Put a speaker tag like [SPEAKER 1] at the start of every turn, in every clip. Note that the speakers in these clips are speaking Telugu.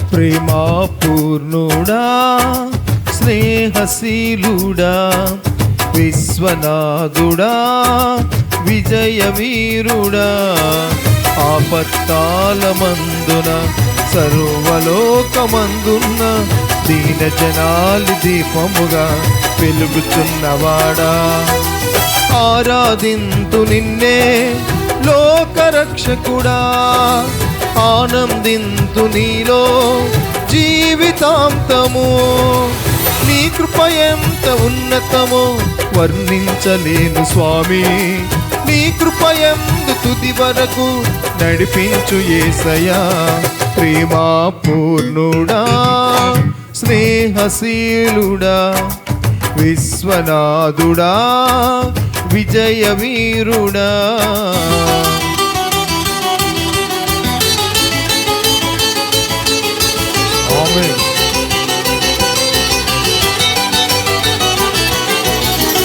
[SPEAKER 1] ప్రేమా పూర్ణుడా స్నేహశీలుడా విశ్వనాథుడా విజయవీరుడా ఆపత్కాలమందున సర్వలోకమందున్న దీన జనాలి దీపముగా వెలుగుచున్నవాడా ఆరాధింతు నిన్నే లోకరక్షకుడా ఆనందింతు నీలో జీవితాంతము నీ కృప ఎంత ఉన్నతమో వర్ణించలేను స్వామి నీ కృప ఎందు తుది వరకు నడిపించు యేసయ్యా ప్రేమా పూర్ణుడా స్నేహశీలుడా విశ్వనాథుడా విజయవీరుడా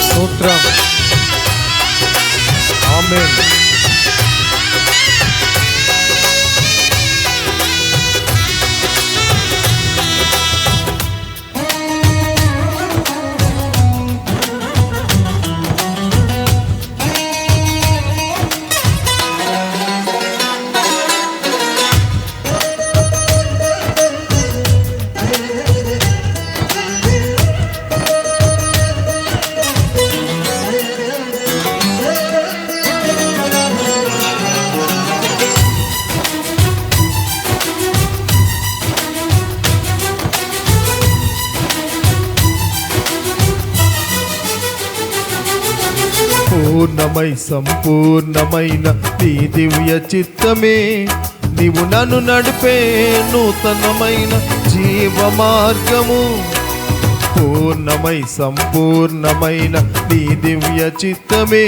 [SPEAKER 1] స్తోత్రం ఆమేన్ పూర్ణమై సంపూర్ణమైన నీ దివ్య చిత్తమే నీవు నన్ను నడిపే నూతనమైన జీవ మార్గము పూర్ణమై సంపూర్ణమైన నీ దివ్య చిత్తమే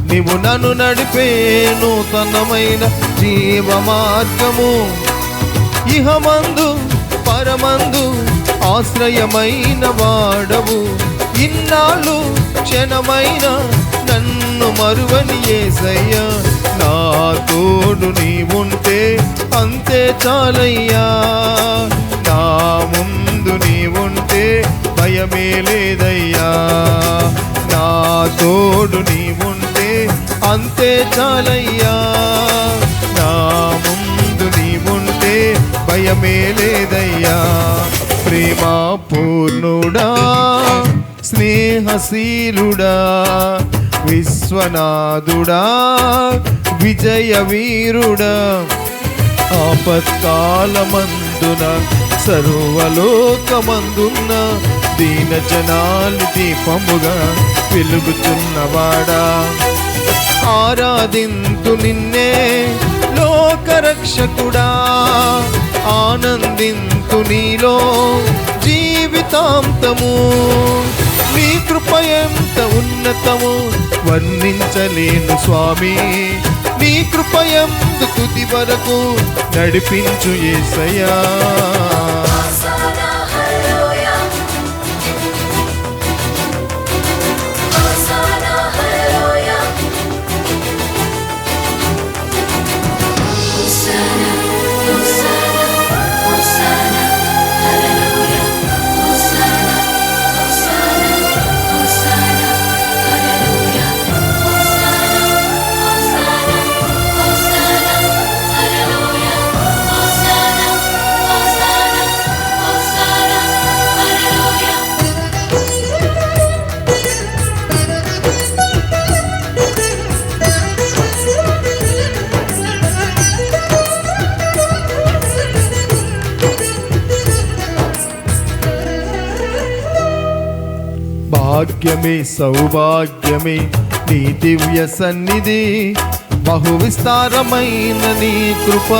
[SPEAKER 1] నీవు నన్ను నడిపే నూతనమైన జీవ మార్గము ఇహమందు పరమందు ఆశ్రయమైన వాడవు ఇన్నాళ్ళు క్షణమైన నన్ను మరువని యేసయ్యా నా తోడు నీవుంటే అంతే చాలయ్యా నా ముందు నీవుంటే భయమే లేదయ్యా నా తోడు నీవుంటే అంతే చాలయ్యా నా ముందు నీవుంటే భయమే లేదయ్యా ప్రేమా పూర్ణుడా స్నేహశీలుడా విశ్వనాథుడా విజయవీరుడా ఆపత్కాలమందున సర్వలోకమందున్న దీన జనాలి దీపముగా వెలుగుచున్నవాడా ఆరాధింతు నిన్నే లోకరక్షకుడా ఆనందింతు నీలో జీవితాంతము నీ కృప ఎంత ఉన్నతమో వర్ణించలేను స్వామి నీ కృప ఎందు తుది వరకు నడిపించు యేసయ్యా భాగ్యమే సౌభాగ్యమే నీ దివ్య సన్నిధి బహు విస్తారమైన నీ కృప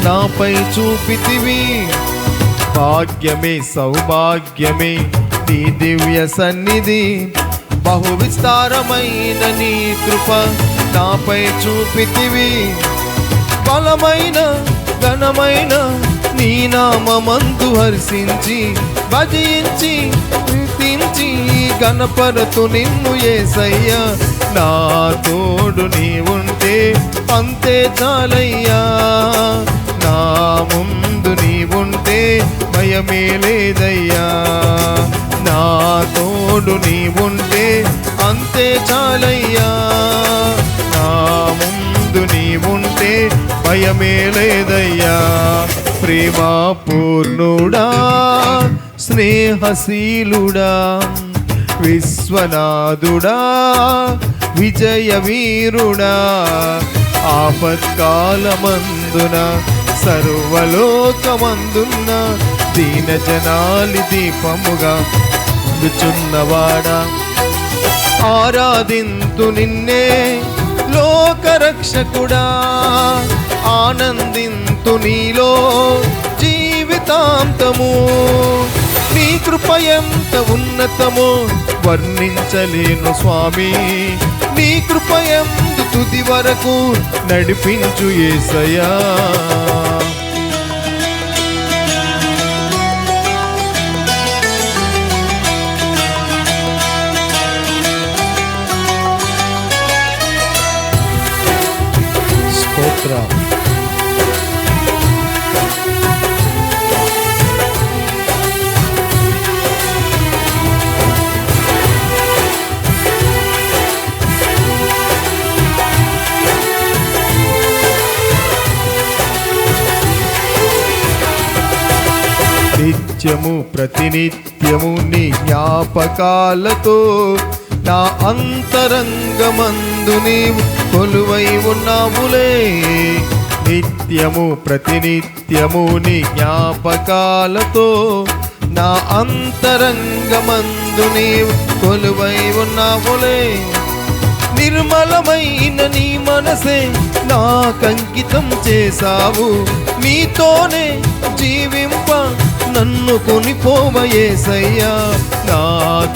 [SPEAKER 1] నాపై చూపితివి భాగ్యమే సౌభాగ్యమే నీ దివ్య సన్నిధి బహు విస్తారమైన నీ కృప నాపై చూపితివి బలమైన ఘనమైన నీ నామమందు హర్షించి భజించి గణపరతు నిన్ను యేసయ్యా. నా తోడు నీవుంటే అంతే చాలయ్యా. నా ముందు నీవుంటే భయమే లేదయ్యా. నా తోడు నీవుంటే అంతే చాలయ్యా. నా ముందు నీవుంటే భయమే లేదయ్యా. ప్రేమ పూర్ణుడా, స్నేహశీలుడా, విశ్వనాథుడా, విజయ వీరుడా, ఆపత్కాలమందున సర్వలోకమందున్న దీన జనాలి దీపముగా విచున్నవాడా. ఆరాధింతు నిన్నే లోకరక్షకుడా, ఆనందింతు నీలో జీవితాంతము. నీ కృప ఎంత ఉన్నతమో వర్ణించలేను స్వామి. నీ కృప ఎంత తుది వరకు నడిపించు యేసయ్యా. స్తోత్రం. నిత్యము ప్రతినిత్యము నీ జ్ఞాపకాలతో నా అంతరంగమందు నీవు కొలువై ఉన్నావులే. నిత్యము ప్రతినిత్యము నీ జ్ఞాపకాలతో నా అంతరంగమందు నీవు కొలువై ఉన్నావులే. నిర్మలమైన నీ మనసే నాకంకితం చేశావు. నీతోనే జీవింప నన్ను కొనిపోవ యేసయ్యా. నా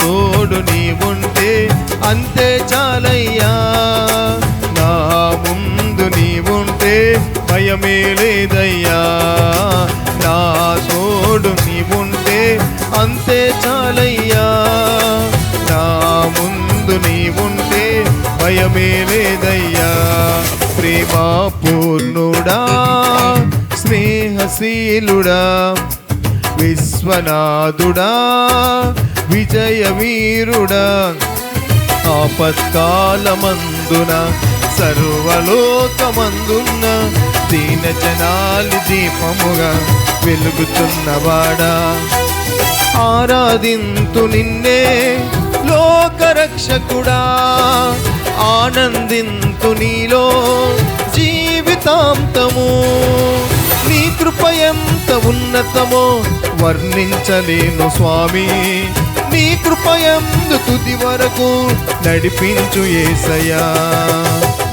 [SPEAKER 1] తోడు నీవుంటే అంతే చాలయ్యా. నా ముందు నీవుంటే భయమే లేదయ్యా. నా తోడు నీవుంటే అంతే చాలయ్యా. నా ముందు నీవుంటే భయమే లేదయ్యా. ప్రేమ పూర్ణుడా, స్నేహశీలుడా, విశ్వనాథుడా, విజయ వీరుడా, ఆపత్కాలమందున సర్వలోకమందున్న దీన జనాలి దీపముగా వెలుగుతున్నవాడా. ఆరాధింతు నిన్నే లోకరక్షకుడా, ఆనందింతు నీలో జీవితాంతము. నీ కృప ఎంత ఉన్నతమో వర్ణించలేను స్వామి. నీ కృప ఎందు తుది వరకు నడిపించు యేసయ్యా.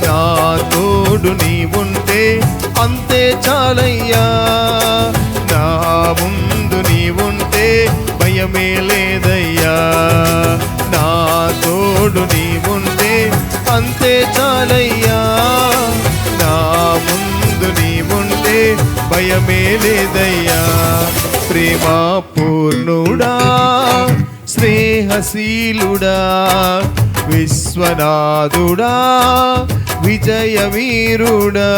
[SPEAKER 1] నా తోడు నీవుంటే అంతే చాలయ్యా. నా ముందు నీవుంటే భయమే లేదయ్యా. నా తోడు నీవుంటే అంతే చాలయ్యా. నా ముందు నీవుంటే భయమే లేదయ్యా. ప్రేమ పూర్ణుడా, స్నేహశీలుడా, విశ్వనాథుడా, విజయ వీరుడా.